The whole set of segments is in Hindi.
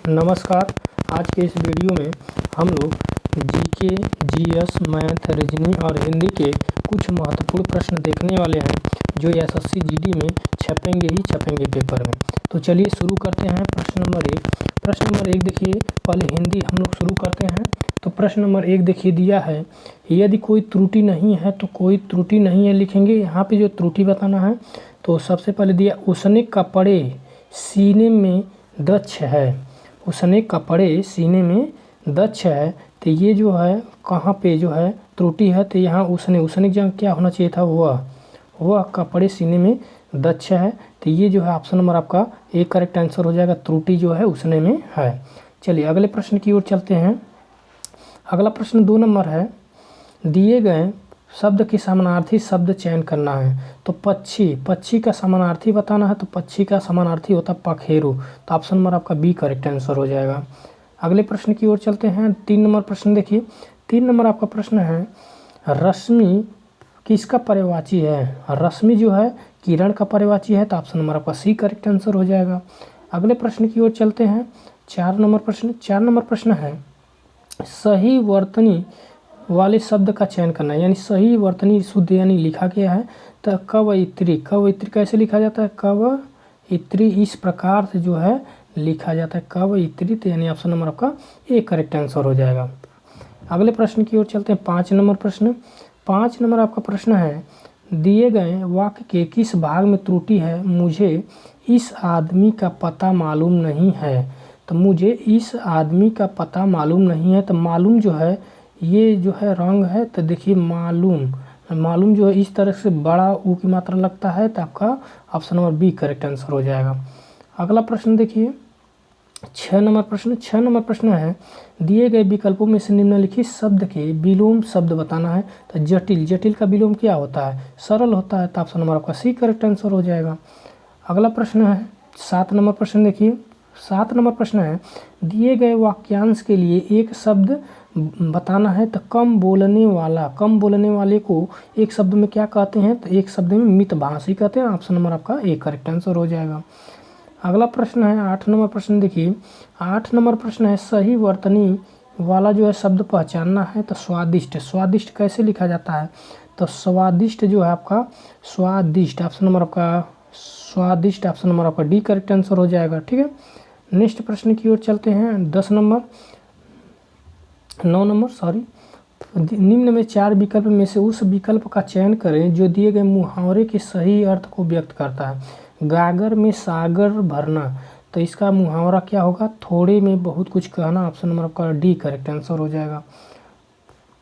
नमस्कार। आज के इस वीडियो में हम लोग जीके, जीएस, मैथ, रीजनिंग और हिंदी के कुछ महत्वपूर्ण प्रश्न देखने वाले हैं जो एसएससी जीडी में छपेंगे पेपर में। तो चलिए शुरू करते हैं। प्रश्न नंबर एक देखिए, पहले हिंदी हम लोग शुरू करते हैं। तो प्रश्न नंबर 1 देखिए दिया है, यदि कोई त्रुटि नहीं है तो कोई त्रुटि नहीं है लिखेंगे। यहाँ पे जो त्रुटि बताना है तो सबसे पहले दिया उसने कपड़े सीने में दक्ष है। उसने कपड़े सीने में दक्ष है, तो ये जो है कहाँ पे जो है त्रुटि है, तो यहाँ उसने की जगह क्या होना चाहिए था, वह कपड़े सीने में दक्ष है। तो ये जो है ऑप्शन नंबर आपका एक करेक्ट आंसर हो जाएगा, त्रुटि जो है उसने में है। चलिए अगले प्रश्न की ओर चलते हैं। अगला प्रश्न 2 नंबर है, दिए गए शब्द के समानार्थी शब्द चयन करना है। तो पक्षी का समानार्थी बताना है, तो पक्षी का समानार्थी होता है पखेरु। तो ऑप्शन नंबर आपका बी करेक्ट आंसर हो जाएगा। अगले प्रश्न की ओर चलते हैं। 3 नंबर प्रश्न देखिए, 3 नंबर आपका प्रश्न है, रश्मि किसका पर्यायवाची है। रश्मि जो है किरण का पर्यायवाची है, तो ऑप्शन नंबर आपका सी करेक्ट आंसर हो जाएगा। अगले प्रश्न की ओर चलते हैं। 4 नंबर प्रश्न है, सही वर्तनी वाले शब्द का चयन करना है, यानी सही वर्तनी शुद्ध यानी लिखा गया है। तो कवयित्री कैसे लिखा जाता है, कवयित्री इस प्रकार से जो है लिखा जाता है कवयित्री, तो यानी ऑप्शन नंबर आपका ए करेक्ट आंसर हो जाएगा। अगले प्रश्न की ओर चलते हैं। 5 नंबर प्रश्न, 5 नंबर आपका प्रश्न है, दिए गए वाक्य के किस भाग में त्रुटि है। मुझे इस आदमी का पता मालूम नहीं है। तो मुझे इस आदमी का पता मालूम नहीं है, तो मालूम जो है ये जो है रंग है। तो देखिए मालूम जो है इस तरह से बड़ा ऊ की मात्रा लगता है, तो आपका option number B correct answer हो जाएगा। अगला प्रश्न देखिए 6 नंबर प्रश्न है, दिए गए विकल्पों में से निम्नलिखित शब्द के विलोम शब्द बताना है। तो जटिल का विलोम क्या होता है, सरल होता है, तो ऑप्शन नंबर आपका सी करेक्ट आंसर हो जाएगा। अगला प्रश्न है 7 नंबर प्रश्न देखिए, 7 नंबर प्रश्न है, दिए गए वाक्यांश के लिए एक शब्द बताना है। तो कम बोलने वाले को एक शब्द में क्या कहते हैं, तो एक शब्द में मितभाषी कहते हैं। ऑप्शन नंबर आपका एक करेक्ट आंसर हो जाएगा। अगला प्रश्न है 8 नंबर प्रश्न देखिए, 8 नंबर प्रश्न है, सही वर्तनी वाला जो है शब्द पहचानना है। तो स्वादिष्ट कैसे लिखा जाता है, तो स्वादिष्ट जो है आपका स्वादिष्ट, ऑप्शन नंबर आपका डी करेक्ट आंसर हो जाएगा। ठीक है, नेक्स्ट प्रश्न की ओर चलते हैं। 9 नंबर निम्न में 4 विकल्प में से उस विकल्प का चयन करें जो दिए गए मुहावरे के सही अर्थ को व्यक्त करता है। गागर में सागर भरना, तो इसका मुहावरा क्या होगा, थोड़े में बहुत कुछ कहना। ऑप्शन नंबर आपका डी करेक्ट आंसर हो जाएगा।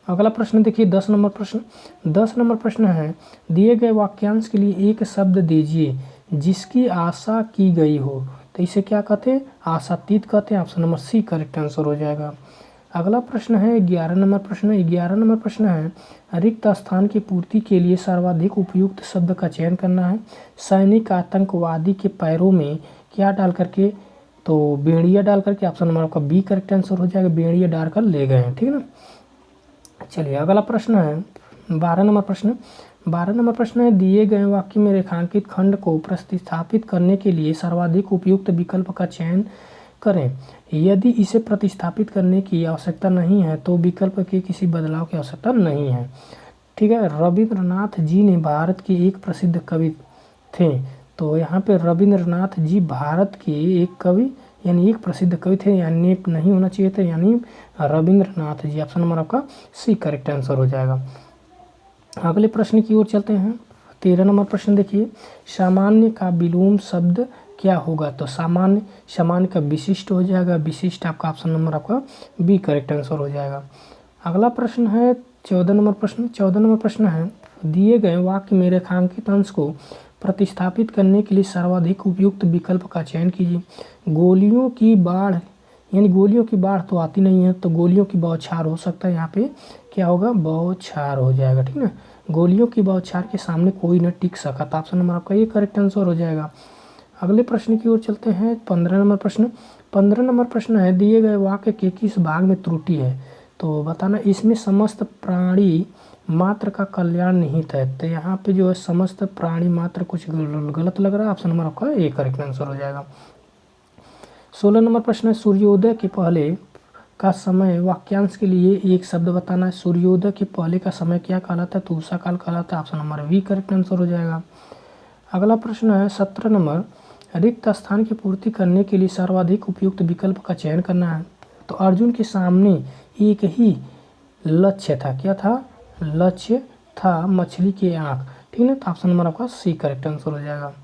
अगला प्रश्न देखिए 10 नंबर प्रश्न है, दिए गए वाक्यांश के लिए एक शब्द दीजिए जिसकी आशा की गई हो। तो इसे क्या कहते हैं, आशातीत कहते हैं। Option number C correct answer हो जाएगा। अगला प्रश्न है 11 नंबर प्रश्न है, रिक्त स्थान की पूर्ति के लिए सर्वाधिक उपयुक्त शब्द का चयन करना है। सैनिक आतंकवादी के पैरों में क्या डाल करके, तो बेड़िया डाल करके, ऑप्शन नंबर आपका बी करेक्ट आंसर हो जाएगा, बेड़िया डालकर ले गए हैं। ठीक है ना। चलिए अगला प्रश्न है 12 नंबर प्रश्न है, दिए गए वाक्य में रेखांकित खंड को प्रतिस्थापित करने के लिए सर्वाधिक उपयुक्त विकल्प का चयन करें। यदि इसे प्रतिस्थापित करने की आवश्यकता नहीं है तो विकल्प के किसी बदलाव की आवश्यकता नहीं है। ठीक है, रविंद्रनाथ जी ने भारत के एक प्रसिद्ध कवि थे। तो यहाँ पे रविंद्रनाथ जी भारत के एक कवि यानी एक प्रसिद्ध कवि थे, यानी नहीं होना चाहिए था, यानी रविंद्रनाथ जी। ऑप्शन नंबर आपका सी करेक्ट आंसर हो जाएगा। अगले प्रश्न की ओर चलते हैं। 13 नंबर प्रश्न देखिए, सामान्य का विलोम शब्द क्या होगा। तो सामान्य का विशिष्ट हो जाएगा, विशिष्ट आपका ऑप्शन नंबर आपका बी करेक्ट आंसर हो जाएगा। अगला प्रश्न है 14 नंबर प्रश्न है, दिए गए वाक्य में रेखांकित अंश को प्रतिस्थापित करने के लिए सर्वाधिक उपयुक्त विकल्प का चयन कीजिए। गोलियों की बाढ़, यानी गोलियों की बाढ़ तो आती नहीं है, तो गोलियों की बौछार हो सकता है। यहाँ पे क्या होगा, बौछार हो जाएगा। ठीक ना, गोलियों की बौछार के सामने कोई न टिक सका, तो ऑप्शन नंबर आपका ये करेक्ट आंसर हो जाएगा। अगले प्रश्न की ओर चलते हैं। 15 नंबर प्रश्न है, दिए गए वाक्य के किस भाग में त्रुटि है। तो बताना, इसमें समस्त प्राणी मात्र का कल्याण निहित है। तो यहाँ पे जो है समस्त प्राणी मात्र कुछ गलत लग रहा है, ऑप्शन नंबर आपका ए करेक्ट आंसर हो जाएगा। 16 नंबर प्रश्न है सूर्योदय के पहले का समय वाक्यांश के लिए एक शब्द बताना है। सूर्योदय के पहले का समय क्या कहलाता है? तो उषा काल कहलाता है। Option number B correct answer हो जाएगा। अगला प्रश्न है 17 नंबर, रिक्त स्थान की पूर्ति करने के लिए सर्वाधिक उपयुक्त विकल्प का चयन करना है। तो अर्जुन के सामने एक ही लक्ष्य था। क्या था? लक्ष्य था मछली की आँख। ठीक है, तो ऑप्शन नंबर आपका सी करेक्ट आंसर हो जाएगा।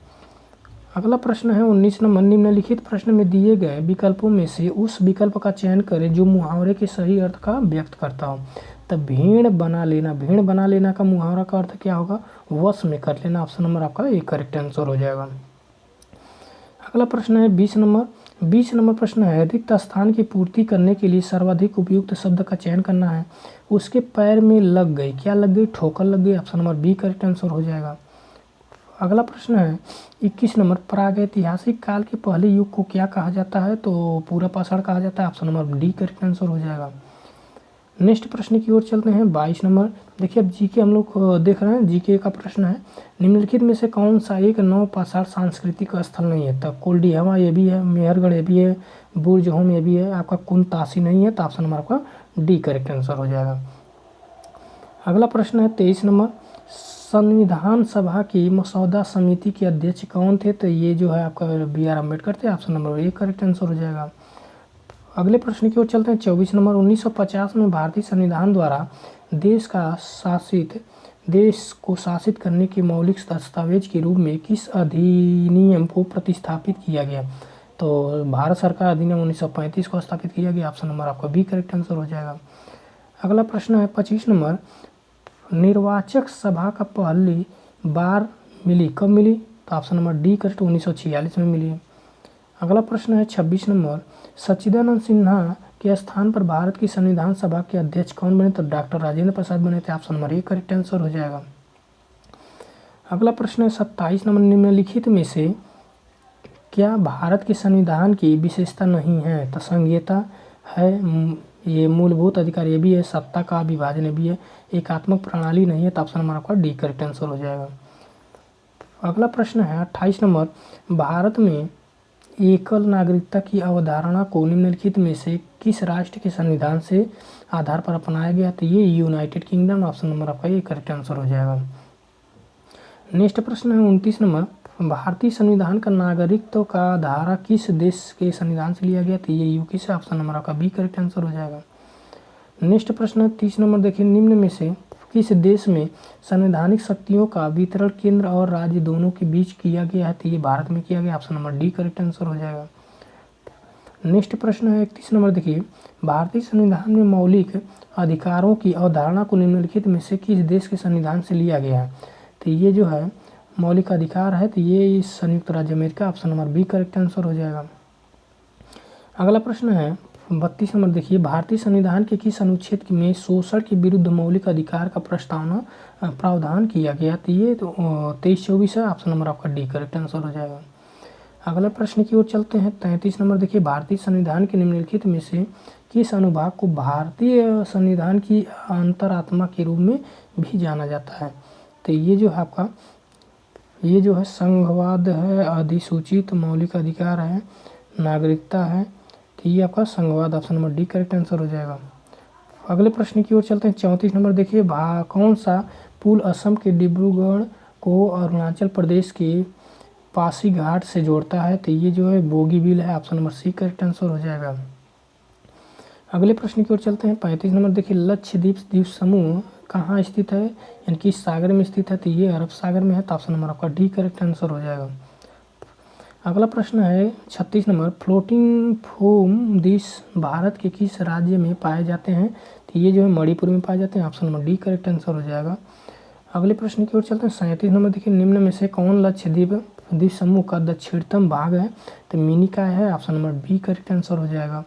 अगला प्रश्न है 19 नंबर, निम्नलिखित प्रश्न में दिए गए विकल्पों में से उस विकल्प का चयन करें जो मुहावरे के सही अर्थ का व्यक्त करता हो। तब भेड़ बना लेना का मुहावरा का अर्थ क्या होगा? वश में कर लेना। ऑप्शन नंबर आपका एक करेक्ट आंसर हो जाएगा। अगला प्रश्न है 20 नंबर प्रश्न है रिक्त स्थान की पूर्ति करने के लिए सर्वाधिक उपयुक्त शब्द का चयन करना है। उसके पैर में लग गई। क्या लग गई? ठोकर लग गई। Option number B correct answer हो जाएगा। अगला प्रश्न है 21 नंबर, प्रागैतिहासिक काल के पहले युग को क्या कहा जाता है? तो पूरा पाषाण कहा जाता है। Option number D correct answer हो जाएगा। नेक्स्ट प्रश्न की ओर चलते हैं 22 नंबर। देखिए अब जीके हम लोग देख रहे हैं। जीके का प्रश्न है निम्नलिखित में से कौन सा एक नव पाषाण सांस्कृतिक स्थल नहीं है? तो कोल्डिहवा ये भी है, मेहरगढ़ ये भी है, बुर्ज होम ये भी है, आपका कुनतासी नहीं है। तो ऑप्शन नंबर आपका डी करेक्ट आंसर हो जाएगा। अगला प्रश्न है 23 नंबर, संविधान सभा की मसौदा समिति के अध्यक्ष कौन थे? तो ये जो है आपका बी आर अम्बेडकर थे। Option number A correct answer हो जाएगा। अगले प्रश्न की ओर चलते हैं 24 नंबर, 1950 में भारतीय संविधान द्वारा देश को शासित करने के मौलिक दस्तावेज के रूप में किस अधिनियम को प्रतिस्थापित किया गया? तो भारत सरकार अधिनियम 1935 को स्थापित किया गया। ऑप्शन नंबर आपका बी करेक्ट आंसर हो जाएगा। अगला प्रश्न है 25 नंबर, निर्वाचक सभा का पहली बार मिली कब मिली? तो ऑप्शन नंबर डी करेक्ट 1946 में मिली। अगला प्रश्न है 26 नंबर, सच्चिदानंद सिन्हा के स्थान पर भारत की संविधान सभा के अध्यक्ष कौन बने? तो डॉक्टर राजेंद्र प्रसाद बने थे। Option number A correct answer हो जाएगा। अगला प्रश्न है 27 नंबर, निम्नलिखित में से क्या भारत के संविधान की विशेषता नहीं है? तो संघीयता है, ये मूलभूत अधिकार ये भी है, सत्ता का विभाजन ये भी है, एकात्मक प्रणाली नहीं है। तो ऑप्शन नंबर आपका डी करेक्ट आंसर हो जाएगा। अगला प्रश्न है 28 नंबर, भारत में एकल नागरिकता की अवधारणा को निम्नलिखित में से किस राष्ट्र के संविधान से आधार पर अपनाया गया? तो ये यूनाइटेड किंगडम। ऑप्शन नंबर आपका ये करेक्ट आंसर हो जाएगा। नेक्स्ट प्रश्न है 29 नंबर, भारतीय संविधान का नागरिकत्व का धारा किस देश के संविधान से लिया गया? तो ये यूके से। ऑप्शन नंबर आपका बी करेक्ट आंसर हो जाएगा। नेक्स्ट प्रश्न है 30 नंबर, देखिए निम्न में से किस देश में संवैधानिक शक्तियों का वितरण केंद्र और राज्य दोनों के बीच किया गया है? तो ये भारत में किया गया। Option number D correct answer हो जाएगा। नेक्स्ट प्रश्न है 31 नंबर, देखिए भारतीय संविधान में मौलिक अधिकारों की अवधारणा को निम्नलिखित में से किस देश के संविधान से लिया गया है? तो ये जो है मौलिक अधिकार है, तो ये संयुक्त राज्य America. Option number B correct answer हो जाएगा। अगला प्रश्न है 32 नंबर, देखिए भारतीय संविधान के किस अनुच्छेद में शोषण के विरुद्ध मौलिक अधिकार का प्रावधान किया गया? तो ये 23-24 है। ऑप्शन नंबर आपका डी करेक्ट आंसर हो जाएगा। अगला प्रश्न की ओर चलते हैं 33 नंबर, देखिए भारतीय संविधान के निम्नलिखित में से किस अनुभाग को भारतीय संविधान की अंतरात्मा के रूप में भी जाना जाता है? तो ये जो है आपका ये जो है संघवाद है, अधिसूचित मौलिक अधिकार है, नागरिकता है। तो ये आपका संघवाद। Option number D correct answer हो जाएगा। अगले प्रश्न की ओर चलते हैं 34 नंबर, देखिए कौन सा पुल असम के डिब्रूगढ़ को अरुणाचल प्रदेश के पासीघाट से जोड़ता है? तो ये जो है बोगीबील है। Option number C correct answer हो जाएगा। अगले प्रश्न की ओर चलते हैं 35 नंबर, देखिए लक्षद्वीप द्वीप समूह कहाँ स्थित है, यानी कि सागर में स्थित है? तो ये अरब सागर में है। तो ऑप्शन नंबर आपका डी करेक्ट आंसर हो जाएगा। अगला प्रश्न है 36 number, floating foam dish Bharat के किस राज्य में पाए जाते हैं? तो ये जो है मणिपुर में पाए जाते हैं। Option number D correct answer हो जाएगा। अगले प्रश्न की ओर चलते हैं 37 नंबर, देखिए निम्न में से कौन लक्षद्वीप द्वीप समूह का दक्षिणतम भाग है? तो मिनिकॉय है। Option number B correct answer हो जाएगा।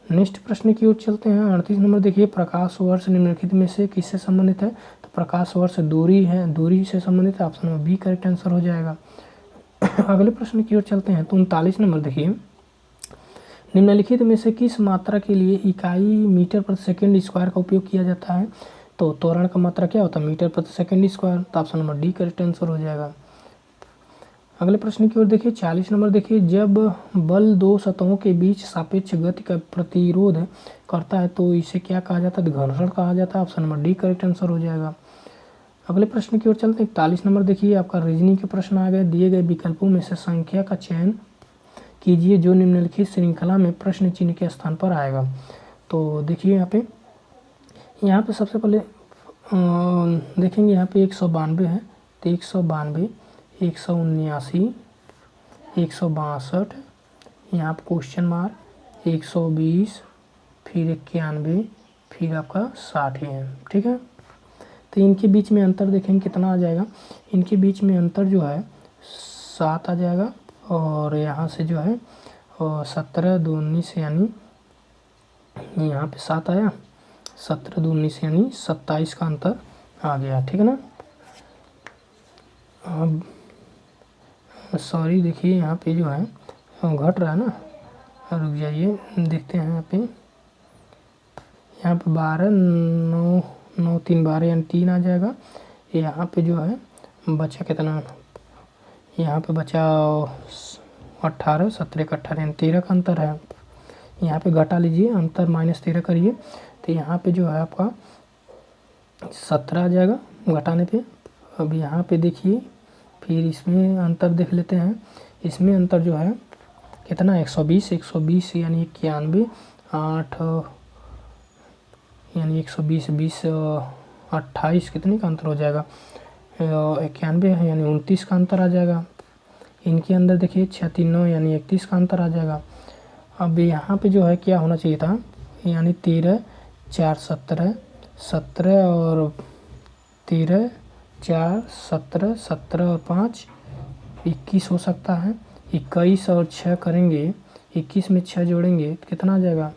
नेक्स्ट प्रश्न की ओर चलते हैं 38 नंबर, देखिए प्रकाश वर्ष निम्नलिखित में से किससे संबंधित है? तो प्रकाश वर्ष दूरी है, दूरी से संबंधित है। Option number B correct answer हो जाएगा। अगले प्रश्न की ओर चलते हैं 39 नंबर, देखिए निम्नलिखित में से किस मात्रा के लिए इकाई मीटर प्रति सेकंड स्क्वायर का उपयोग किया जाता है? तो त्वरण का मात्रा क्या होता है? मीटर प्रति सेकंड स्क्वायर। तो option number D correct answer हो जाएगा। अगले प्रश्न की ओर देखिए 40 नंबर देखिए, जब बल दो सतहों के बीच सापेक्ष गति का प्रतिरोध करता है तो इसे क्या कहा जाता है? घर्षण कहा जाता है। Option number D correct answer हो जाएगा। अगले प्रश्न की ओर चलते हैं। 41 नंबर देखिए, आपका रीजनिंग के प्रश्न आ गए। दिए गए विकल्पों में से संख्या का चयन कीजिए जो निम्नलिखित श्रृंखला में प्रश्न चिन्ह के स्थान पर आएगा। तो देखिए यहाँ पे सबसे पहले देखेंगे, यहाँ पे 192 है तो 192, 179, 162, यहाँ पर क्वेश्चन मार्क, 120, फिर 91, फिर आपका 60 है। ठीक है, तो इनके बीच में अंतर देखेंगे कितना आ जाएगा। इनके बीच में अंतर जो है 7 आ जाएगा, और यहाँ से जो है 17 2 19 यानी यहाँ पे 7 आया, 17 2 19 यानी 27 का अंतर आ गया। ठीक है ना। अब सॉरी देखिए यहाँ पे जो है घट रहा है ना, रुक जाइए देखते हैं। यहाँ पे 12 9 9 3 12 यानी 3 आ जाएगा। यहाँ पे जो है बचा कितना, यहाँ पे बचा 18, 17 का 18 यानी 13 का अंतर है। यहाँ पे घटा लीजिए, अंतर -13 करिए तो यहाँ पे जो है आपका 17 आ जाएगा घटाने पे। अब यहाँ पे देखिए, फिर इसमें अंतर देख लेते हैं। इसमें अंतर जो है कितना, 120 यानी 91, 8 यानी 120 20 28 कितने का अंतर हो जाएगा, 91 है यानी 29 का अंतर आ जाएगा। इनके अंदर देखिए 6 3 9 यानी 31 का अंतर आ जाएगा। अब यहाँ पे जो है क्या होना चाहिए था, यानी 13 4 17 17 और 13 4 17 17 और 5 21 हो सकता है। 21 और 6 करेंगे, 21 में 6 जोड़ेंगे तो कितना आ जाएगा,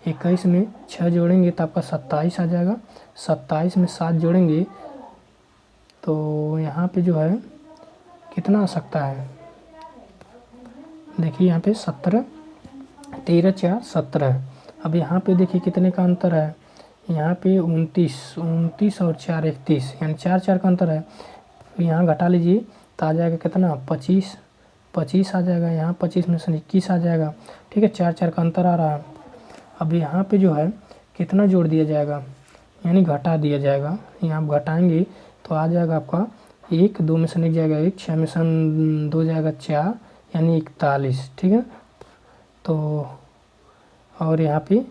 21 में 6 जोड़ेंगे तो आपका 27 आ जाएगा। 27 में 7 जोड़ेंगे तो यहाँ पे जो है कितना आ सकता है, देखिए यहाँ पे 17 13 4 17। अब यहाँ पे देखिए कितने का अंतर है, यहाँ पे 29 और 4 31 यानी 4 4 का अंतर है। यहाँ घटा लीजिए तो आ जाएगा कितना, 25 आ जाएगा। यहाँ 25 में से 21 आ जाएगा। ठीक है, 4 4 का अंतर आ रहा है। अब यहाँ पे जो है कितना जोड़ दिया जाएगा, यानी घटा दिया जाएगा। यहाँ आप घटाएंगे तो आ जाएगा आपका 1 2 में से निकल जाएगा 1, 6 में से 2 जाएगा 4 यानी 41। ठीक है, तो और यहाँ पे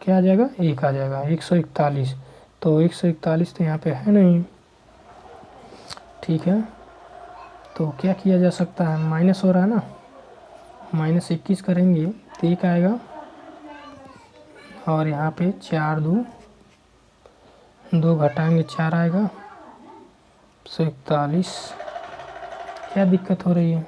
क्या आ जाएगा, 1 आ जाएगा, 141। तो 141 तो यहाँ पे है नहीं। ठीक है, तो क्या किया जा सकता है, माइनस हो रहा है ना, -21 करेंगे तो 1 आएगा, और यहाँ पे 4 2 घटाएंगे 4 आएगा, 141। क्या दिक्कत हो रही है,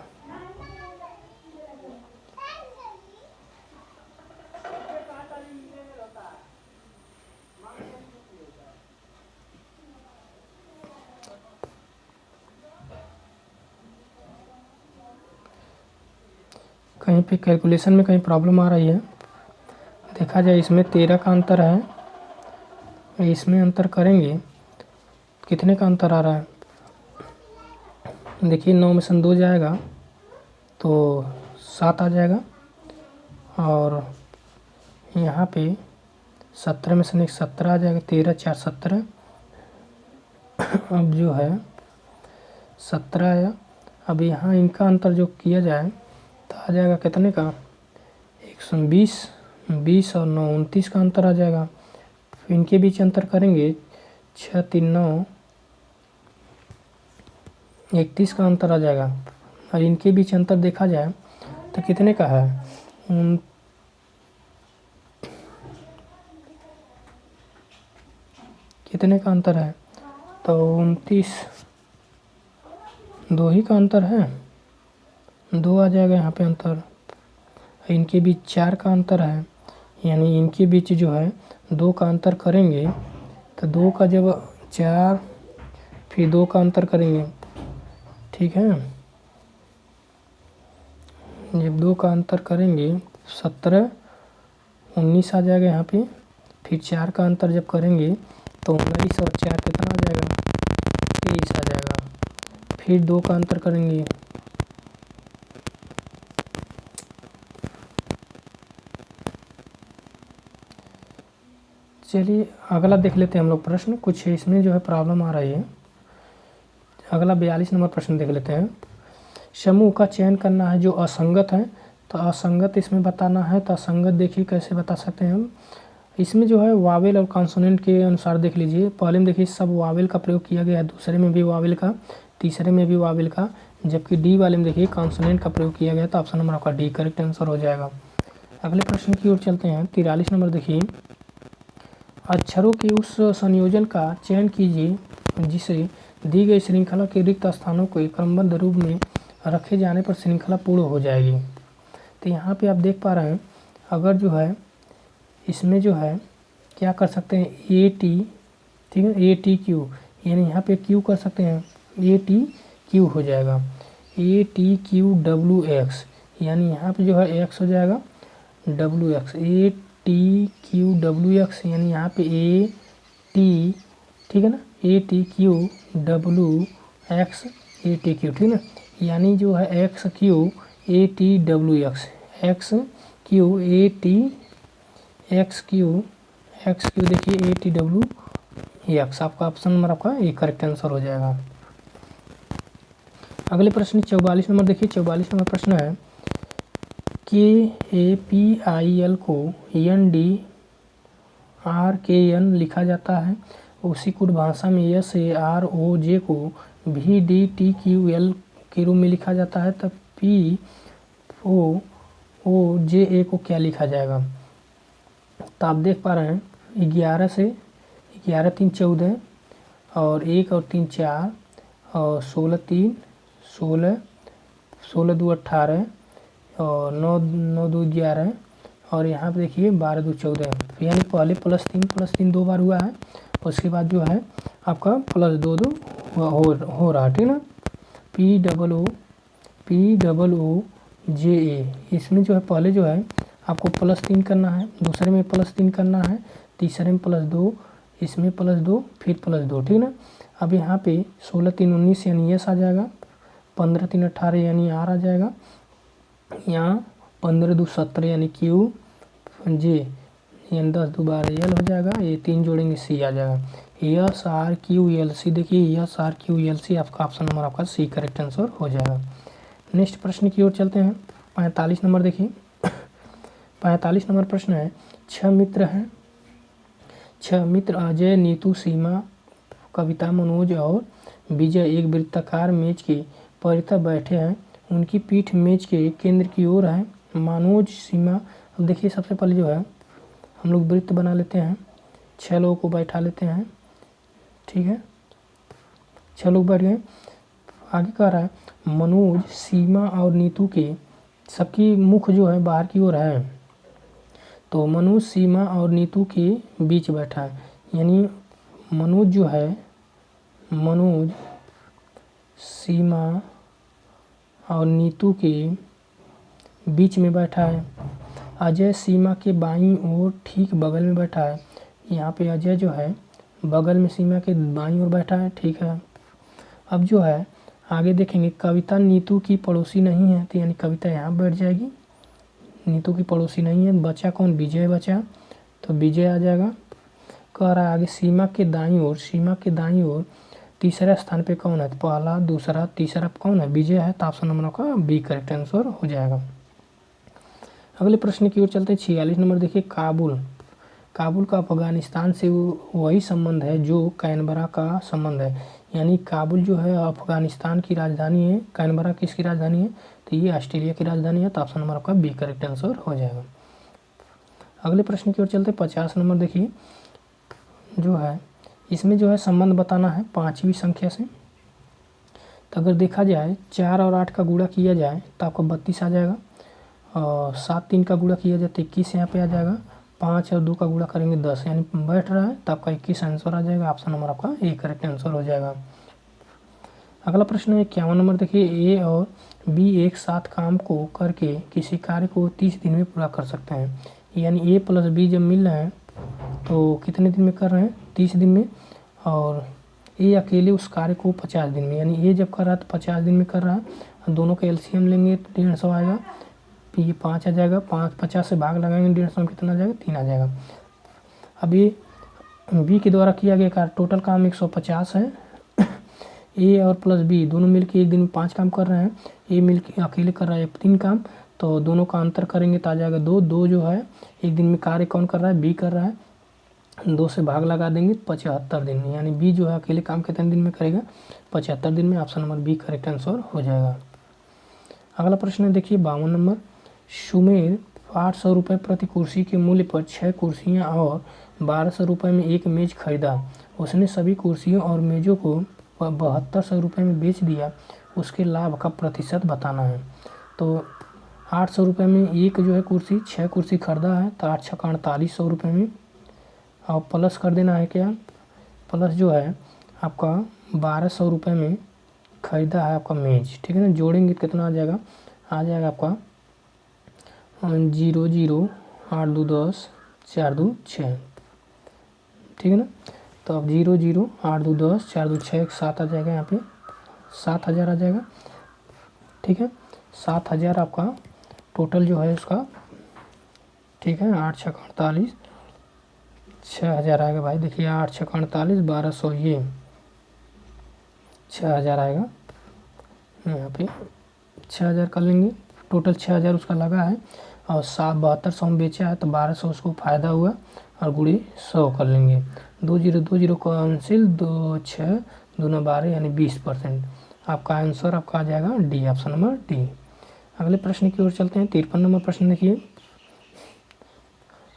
कहीं पे कैलकुलेशन में कहीं प्रॉब्लम आ रही है। देखा जाए इसमें 13 का अंतर है, इसमें अंतर करेंगे कितने का अंतर आ रहा है, देखिए 9 में से 2 जाएगा तो 7 आ जाएगा, और यहाँ पे 17 में से 17 आ जाएगा, 13 4 17। अब जो है 17 आया। अब यहाँ इनका अंतर जो किया जाए तो आ जाएगा कितने का, 120 और 9 29 का अंतर आ जाएगा। फिर इनके बीच अंतर करेंगे 6 3 9 31 का अंतर आ जाएगा। और इनके बीच अंतर देखा जाए तो कितने का है, कितने का अंतर है, तो 29, 2 ही का अंतर है, 2 आ जाएगा यहाँ पे अंतर। इनके बीच 4 का अंतर है, यानी इनके बीच जो है 2 का अंतर करेंगे तो 2 का जब 4 फिर 2 का अंतर करेंगे। ठीक है, जब 2 का अंतर करेंगे 17 19 आ जाएगा यहाँ पे। फिर 4 का अंतर जब करेंगे तो 19 और 4 कितना आ जाएगा, 23 आ जाएगा। फिर 2 का अंतर करेंगे चलिए अगला देख लेते हैं हम लोग प्रश्न, कुछ इसमें जो है प्रॉब्लम आ रही है। अगला 42 नंबर प्रश्न देख लेते हैं। समूह का चयन करना है जो असंगत है, तो असंगत इसमें बताना है। तो असंगत देखिए कैसे बता सकते हैं हम। इसमें जो है वावेल और कॉन्सोनेंट के अनुसार देख लीजिए। पहले में देखिए सब वावेल का प्रयोग किया गया है, दूसरे में भी वावेल का, तीसरे में भी वावेल का, जबकि डी वाले में देखिए कॉन्सोनेंट का प्रयोग किया गया। तो ऑप्शन नंबर आपका डी करेक्ट आंसर हो जाएगा। अगले प्रश्न की ओर चलते हैं। 43 नंबर देखिए। अक्षरों के उस संयोजन का चयन कीजिए जिसे दी गई श्रृंखला के रिक्त स्थानों को क्रमबद्ध रूप में रखे जाने पर श्रृंखला पूर्ण हो जाएगी। तो यहाँ पे आप देख पा रहे हैं, अगर जो है इसमें जो है क्या कर सकते हैं, ए टी, ठीक है, ए टी क्यू, यानी यहाँ पे क्यू कर सकते हैं, ए टी क्यू हो जाएगा, A T Q W x, यानी यहाँ पे जो है एक्स हो जाएगा W x, A T Q W x, यानी यहाँ पे ए टी, ठीक है ना, A T Q W x, A T Q, ठीक है ना, यानी जो है x Q A T W x, x Q A T x Q देखिए ए टी डब्ल्यू एक्स, आपका ऑप्शन नंबर आपका ये करेक्ट आंसर हो जाएगा। अगले प्रश्न 44 नंबर देखिए। 44 नंबर प्रश्न है के ए पी आई एल को एन डी आर के एन लिखा जाता है, उसी कुट भाषा में एस ए आर ओ जे को भी डी टी क्यू एल के रूप में लिखा जाता है, तब पी ओ ओ जे ए को क्या लिखा जाएगा। तो आप देख पा रहे हैं 11 से 11 3 14 और 1 और 3 4 और 16 3 16 16 2 18 और 9 9 2 11 और यहाँ पे देखिए 12 2 14, यानी पहले +3 2 बार हुआ है, उसके बाद जो है आपका +2 2 हो रहा है, ठीक ना। पी डबल ओ जे ए, इसमें जो है पहले जो है आपको +3 करना है, दूसरे में +3 करना है, तीसरे में +2, इसमें +2, फिर +2, ठीक ना। अब यहाँ पे 16 3 19 यानी यस आ जाएगा, 15 3 18 यानी आर आ जाएगा, यहाँ 15 2 17 यानी क्यू जे, यानी 10 2 12 एल हो जाएगा, ये 3 जोड़ेंगे सी आ जाएगा, S R Q L C, देखिए S R Q L C, आपका ऑप्शन नंबर आपका सी करेक्ट आंसर हो जाएगा। नेक्स्ट प्रश्न की ओर चलते हैं। 45 नंबर देखिए। 45 नंबर प्रश्न है 6 मित्र हैं, 6 मित्र अजय नीतू सीमा कविता मनोज और विजय एक वृत्ताकार मेज के परितः बैठे हैं, उनकी पीठ मेज के केंद्र की ओर है। मनोज सीमा, अब देखिए सबसे पहले जो है हम लोग वृत्त बना लेते हैं, 6 लोगों को बैठा लेते हैं, ठीक है, 6 लोग बैठ गए। आगे कह रहा है मनोज सीमा और नीतू के सबकी मुख जो है बाहर की ओर है, तो मनोज सीमा और नीतू के बीच बैठा है, यानी मनोज जो है, मनोज सीमा और नीतू के बीच में बैठा है। अजय सीमा के बाईं ओर ठीक बगल में बैठा है, यहाँ पे अजय जो है बगल में सीमा के बाईं ओर बैठा है, ठीक है। अब जो है आगे देखेंगे कविता नीतू की पड़ोसी नहीं है, तो यानी कविता यहाँ बैठ जाएगी, नीतू की पड़ोसी नहीं है। बचा कौन, विजय बचा, तो विजय आ जाएगा। कह रहा है आगे सीमा के दाईं ओर, सीमा के दाईं ओर तीसरे स्थान पे कौन है, तो पहला दूसरा तीसरा कौन है, विजय है, तो ऑप्शन नंबर का बी करेक्ट आंसर हो जाएगा। अगले प्रश्न की ओर चलते हैं। 46 नंबर देखिए। काबुल, काबुल का अफगानिस्तान से वही संबंध है जो कैनबरा का संबंध है, यानी काबुल जो है अफगानिस्तान की राजधानी है, कैनबरा किसकी राजधानी है, तो ये ऑस्ट्रेलिया की राजधानी है, तो ऑप्शन नंबर आपका बी करेक्ट आंसर हो जाएगा। अगले प्रश्न की ओर चलते 50 नंबर देखिए। जो है इसमें जो है संबंध बताना है 5वीं संख्या से, तो अगर देखा जाए 4 और 8 का गुणा किया जाए तो आपको 32 आ जाएगा, और 7 3 का गुणा किया जाए तो 21 यहाँ पे आ जाएगा, 5 और 2 का गुणा करेंगे 10, यानी बैठ रहा है, तो आपका 21 आंसर आ जाएगा, ऑप्शन नंबर आपका ए करेक्ट आंसर हो जाएगा। अगला प्रश्न है 51 नंबर देखिए। ए और बी एक साथ काम को करके किसी कार्य को 30 दिन में पूरा कर सकते हैं, यानी ए प्लस बी जब मिल रहे हैं तो कितने दिन में कर रहे हैं, 30 दिन में, और ए अकेले उस कार्य को 50 दिन में, यानी ए जब कर रहा है तो 50 दिन में कर रहा है, दोनों का एलसीएम लेंगे तो 150 आएगा, ये 5 आ जाएगा, 50 से भाग लगाएंगे 150 में कितना आ जाएगा, 3 आ जाएगा। अब ये बी के द्वारा किया गया कार्य, टोटल काम 150 है। ए और प्लस बी दोनों मिलकर एक दिन में 5 काम कर रहे हैं। ए मिलकर अकेले कर रहा है 3 काम, तो दोनों का अंतर करेंगे तो आ जाएगा 2। 2 जो है एक दिन में कार्य कौन कर रहा है, बी कर रहा है। 2 से भाग लगा देंगे 75 दिन में, यानी बी जो है अकेले काम कितने दिन में करेगा, 75 दिन में। Option number B correct answer हो जाएगा। अगला प्रश्न है देखिए 52 नंबर। सुमेर 800 रुपये प्रति कुर्सी के मूल्य पर 6 कुर्सियाँ और 1200 रुपये में एक मेज खरीदा। उसने सभी कुर्सियों और मेज़ों को 7200 रुपये में बेच दिया। उसके लाभ का प्रतिशत बताना है। तो 800 रुपये में एक जो है कुर्सी, 6 कुर्सी खरीदा है, तो 8 छक्का 4800 रुपये में। और प्लस कर देना है क्या, प्लस जो है आपका 1200 रुपये में खरीदा है आपका मेज, ठीक है ना। जोड़ेंगे कितना आ जाएगा आपका 0 0 8 2 10 4 2 6, ठीक है ना। तो अब 0 0 8 2 10 4 2 6 7 आ जाएगा, यहाँ पे 7000 आ जाएगा, ठीक है। 7000 आपका टोटल जो है उसका, ठीक है। 8 छक्का 48, 6000 आएगा भाई। देखिए 8 छक्का 48, 1200, ये 6000 आएगा। यहाँ पे 6000 कर लेंगे, टोटल 6000 उसका लगा है और 7200 में बेचा है, तो 1200 उसको फ़ायदा हुआ और गुणे 100 कर लेंगे। 2 0 2 0 कैंसिल, 2 6 2 9 12, यानी 20%। आपका आंसर आपका आ जाएगा डी, ऑप्शन नंबर डी। अगले प्रश्न की ओर चलते हैं। 53 नंबर प्रश्न देखिए।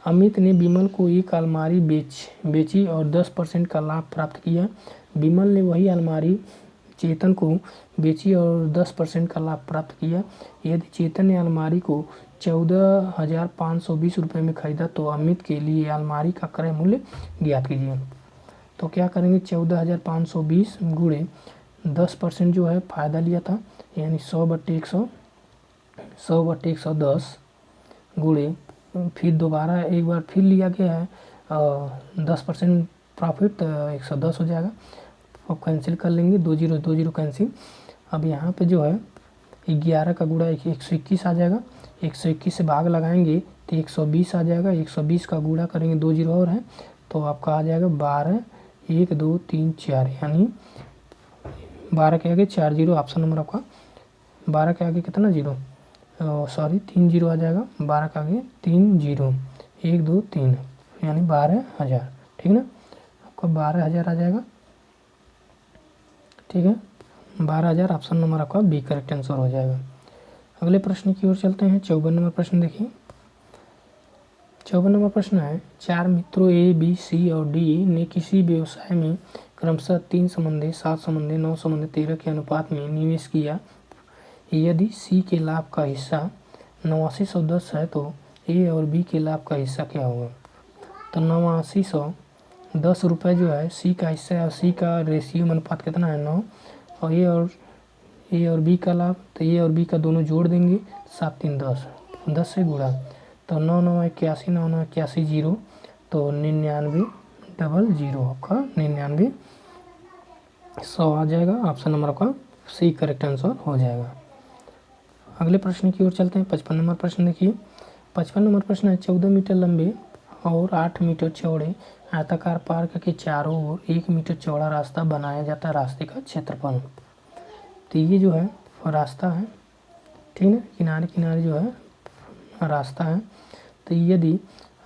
अमित ने विमल को एक अलमारी बेची और 10% का लाभ प्राप्त किया। विमल ने वही अलमारी चेतन को बेची और 10% का लाभ प्राप्त किया। यदि चेतन ने अलमारी को 14,520 रुपये में खरीदा तो अमित के लिए अलमारी का क्रय मूल्य ज्ञात कीजिए। तो क्या करेंगे, 14,520 गुणे 10% जो है फ़ायदा लिया था, यानी 100/100 100/110 गुणे फिर दोबारा एक बार फिर लिया गया है 10% प्रॉफिट, तो 110 हो जाएगा। अब कैंसिल कर लेंगे, 2 0 2 0 कैंसिल। अब यहाँ पे जो है 11 का गुणा 121 आ जाएगा। 121 से भाग लगाएंगे तो 120 आ जाएगा। 120 का गुणा करेंगे, 2 0 और है, तो आपका आ जाएगा 12 1 2 3 4, यानी 12 के आगे 4 0। ऑप्शन नंबर आपका 12 के आगे कितना 0, सॉरी 3 0 आ जाएगा। 12 के आगे 3 0, 1 2 3, यानी 12,000, ठीक ना। आपका 12,000 आ जाएगा, ठीक है। 12,000 ऑप्शन नंबर आपका बी करेक्ट आंसर हो जाएगा। अगले प्रश्न की ओर चलते हैं। 54 नंबर प्रश्न देखिए। 54 नंबर प्रश्न है, 4 मित्रों ए बी सी और डी ने किसी व्यवसाय में क्रमशः 3 समंदे 7 समंदे 9 समंदे 13 के अनुपात में निवेश किया। यदि सी के लाभ का हिस्सा 8910 है तो ए और बी के लाभ का हिस्सा क्या होगा। तो 8910 रुपये जो है सी का हिस्सा है और सी का रेशियो अनुपात कितना है 9, और ए और बी का लाभ, तो ए और बी का दोनों जोड़ देंगे, 7 3 10, 10 से गुणा, तो 9 9 81, 9 9 81 0, तो 99 00 आपका 99 100 आ जाएगा। ऑप्शन नंबर आपका सी करेक्ट आंसर हो जाएगा। अगले प्रश्न की ओर चलते हैं। 55 नंबर प्रश्न देखिए। 55 नंबर प्रश्न है, 14 मीटर लंबे और 8 मीटर चौड़े आयताकार पार्क के चारों ओर 1 मीटर चौड़ा रास्ता बनाया जाता है। रास्ते का क्षेत्रफल, तो ये जो है रास्ता है, ठीक है, किनारे किनारे जो है रास्ता है। तो यदि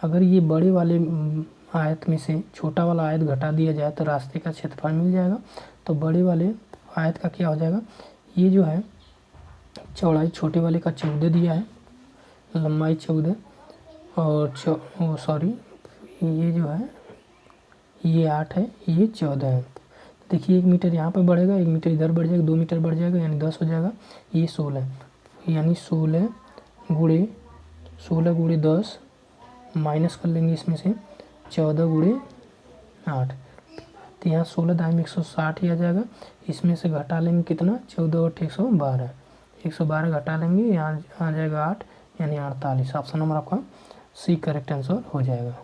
अगर ये बड़े वाले आयत में से छोटा वाला आयत घटा दिया जाए तो रास्ते का क्षेत्रफल मिल जाएगा। तो बड़े वाले आयत का क्या हो जाएगा, ये जो है चौड़ाई छोटे वाले का 14 दिया है, लंबाई 14, और ये जो है ये 8 है, ये 14 है। देखिए 1 मीटर यहाँ पे बढ़ेगा, 1 मीटर इधर बढ़ जाएगा, 2 मीटर बढ़ जाएगा, यानी 10 हो जाएगा। ये 16, यानी 16 गुणे 10 माइनस कर लेंगे इसमें से 14 गुणे 8, तो यहाँ 16 दाएँ 160 ही आ जाएगा। इसमें से घटा लेंगे कितना, 14 और 112, 112 घटा लेंगे, यहाँ आ जाएगा 8, यानी 48। ऑप्शन नंबर आपका सी करेक्ट आंसर हो जाएगा।